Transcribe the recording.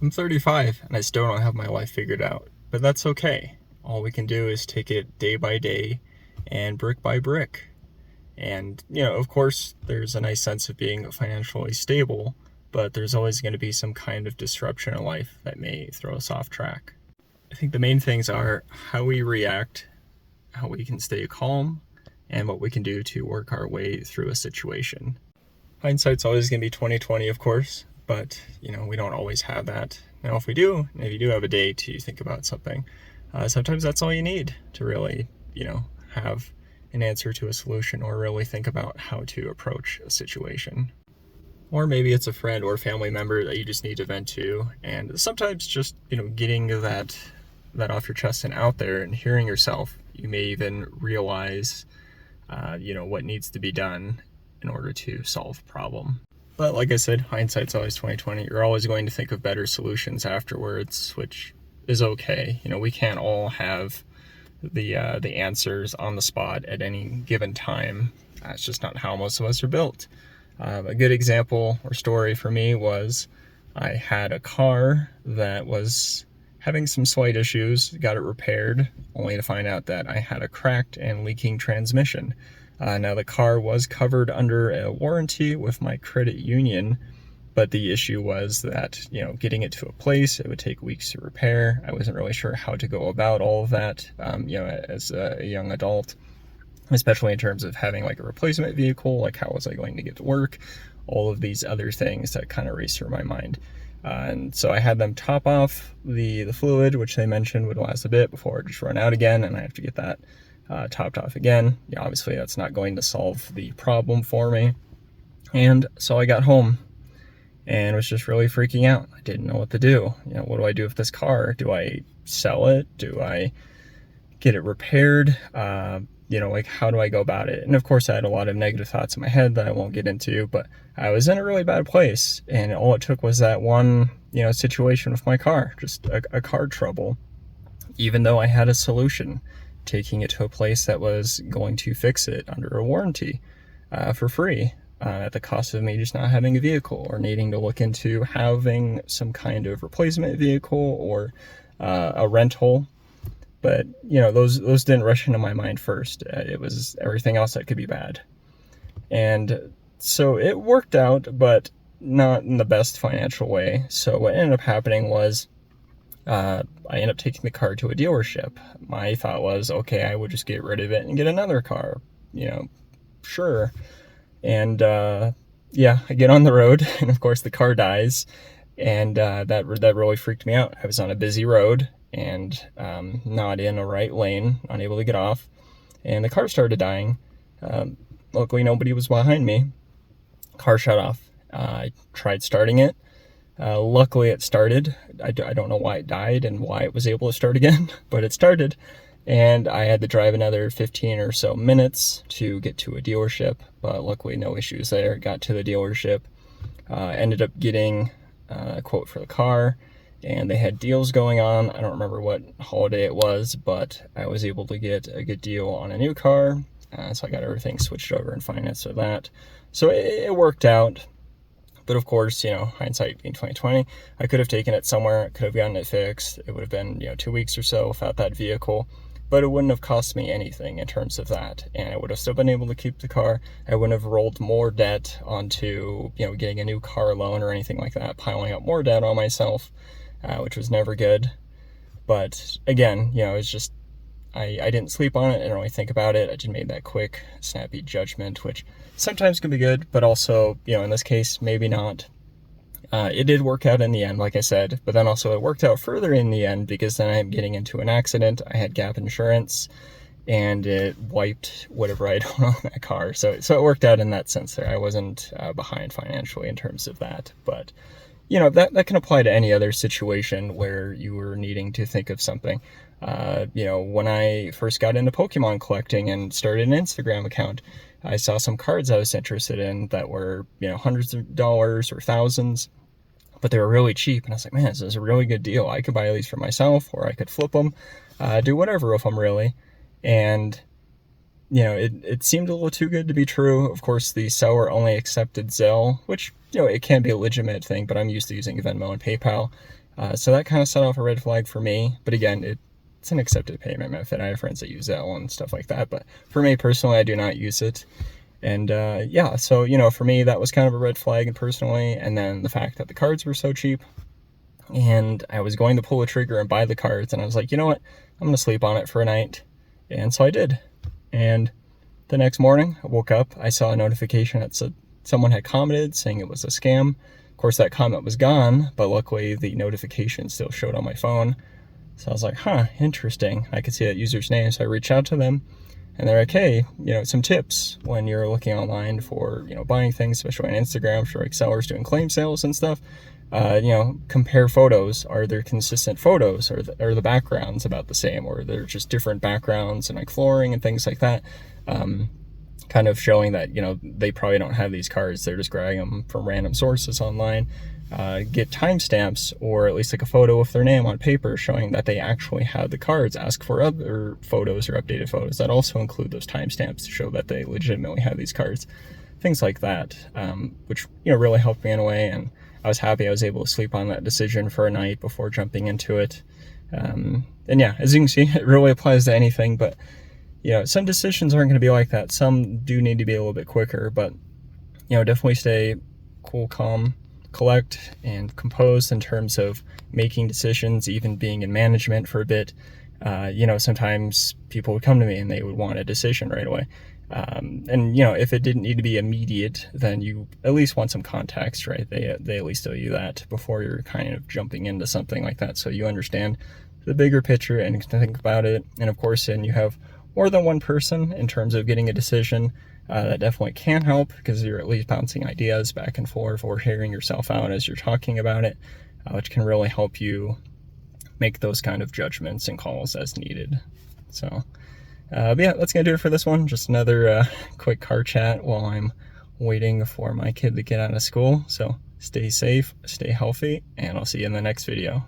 I'm 35 and I still don't have my life figured out, but that's okay. All we can do is take it day by day and brick by brick. And, of course, there's a nice sense of being financially stable, but there's always going to be some kind of disruption in life that may throw us off track. I think the main things are how we react, how we can stay calm, and what we can do to work our way through a situation. Hindsight's always going to be 2020, of course, but we don't always have that. Now, if you do have a day to think about something, sometimes that's all you need to really, have an answer to a solution or really think about how to approach a situation. Or maybe it's a friend or family member that you just need to vent to, and sometimes just getting that off your chest and out there and hearing yourself, you may even realize what needs to be done in order to solve a problem. But like I said, hindsight's always 2020. You're always going to think of better solutions afterwards, which is okay. We can't all have the answers on the spot at any given time. That's just not how most of us are built. A good example or story for me was I had a car that was having some slight issues, got it repaired, only to find out that I had a cracked and leaking transmission. Now, the car was covered under a warranty with my credit union, but the issue was that, getting it to a place, it would take weeks to repair. I wasn't really sure how to go about all of that, as a young adult, especially in terms of having like a replacement vehicle, like how was I going to get to work, all of these other things that kind of race through my mind. And so I had them top off the fluid, which they mentioned would last a bit before it just run out again, and I have to get that topped off again. Obviously that's not going to solve the problem for me. And so I got home and was just really freaking out. I didn't know what to do. What do I do with this car? Do I sell it? Do I get it repaired? Like how do I go about it? And of course I had a lot of negative thoughts in my head that I won't get into, but I was in a really bad place, and all it took was that one, situation with my car, just a car trouble, even though I had a solution, taking it to a place that was going to fix it under a warranty for free, at the cost of me just not having a vehicle or needing to look into having some kind of replacement vehicle or a rental. But those didn't rush into my mind first. It was everything else that could be bad, and so it worked out, but not in the best financial way. So what ended up happening was I ended up taking the car to a dealership. My thought was, okay, I would just get rid of it and get another car, sure. And I get on the road, and of course the car dies, and that really freaked me out. I was on a busy road and not in a right lane, unable to get off, and the car started dying. Luckily, nobody was behind me. Car shut off. I tried starting it. Luckily, it started. I don't know why it died and why it was able to start again, but it started. And I had to drive another 15 or so minutes to get to a dealership, but luckily no issues there. Got to the dealership, ended up getting a quote for the car, and they had deals going on. I don't remember what holiday it was, but I was able to get a good deal on a new car, so I got everything switched over and financed for that. So it worked out. But of course, hindsight being 2020, I could have taken it somewhere, could have gotten it fixed. It would have been, 2 weeks or so without that vehicle, but it wouldn't have cost me anything in terms of that. And I would have still been able to keep the car. I wouldn't have rolled more debt onto, getting a new car loan or anything like that, piling up more debt on myself, which was never good. But again, it's just, I didn't sleep on it. I didn't really think about it. I just made that quick, snappy judgment, which sometimes can be good, but also, in this case, maybe not. It did work out in the end, like I said, but then also it worked out further in the end because then I'm getting into an accident. I had gap insurance, and it wiped whatever I'd owned on that car. So it worked out in that sense there. I wasn't behind financially in terms of that, but that can apply to any other situation where you were needing to think of something. When I first got into Pokemon collecting and started an Instagram account, I saw some cards I was interested in that were, hundreds of dollars or thousands, but they were really cheap. And I was like, man, this is a really good deal. I could buy these for myself, or I could flip them, do whatever with them really. And, it seemed a little too good to be true. Of course, the seller only accepted Zelle, which, it can be a legitimate thing, but I'm used to using Venmo and PayPal. So that kind of set off a red flag for me. But again, it's an accepted payment method. I have friends that use Zelle and stuff like that. But for me personally, I do not use it. And yeah, so, you know, for me, that was kind of a red flag personally. And then the fact that the cards were so cheap. And I was going to pull the trigger and buy the cards. And I was like, you know what? I'm going to sleep on it for a night. And so I did. And the next morning, I woke up. I saw a notification that said someone had commented saying it was a scam. Of course, that comment was gone, but luckily the notification still showed on my phone. So I was like, huh, interesting. I could see that user's name. So I reached out to them and they're like, hey, you know, some tips when you're looking online for, you know, buying things, especially on Instagram for like sellers doing claim sales and stuff. You know, compare photos. Are there consistent photos? Are the backgrounds about the same? Or they're just different backgrounds and like flooring and things like that? Kind of showing that, you know, they probably don't have these cards. They're just grabbing them from random sources online. Get timestamps or at least like a photo of their name on paper showing that they actually have the cards. Ask for other photos or updated photos that also include those timestamps to show that they legitimately have these cards. Things like that, which, you know, really helped me in a way. And I was happy I was able to sleep on that decision for a night before jumping into it. And yeah, as you can see, it really applies to anything, but you know, some decisions aren't going to be like that. Some do need to be a little bit quicker, but you know, definitely stay cool, calm, collect, and composed in terms of making decisions, even being in management for a bit. You know, sometimes people would come to me and they would want a decision right away. And you know, if it didn't need to be immediate, then you at least want some context, right? They at least owe you that before you're kind of jumping into something like that, so you understand the bigger picture and can think about it. And of course, then you have more than one person in terms of getting a decision. That definitely can help because you're at least bouncing ideas back and forth or hearing yourself out as you're talking about it, which can really help you make those kind of judgments and calls as needed. So but yeah, that's gonna do it for this one. Just another quick car chat while I'm waiting for my kid to get out of school. So stay safe, stay healthy, and I'll see you in the next video.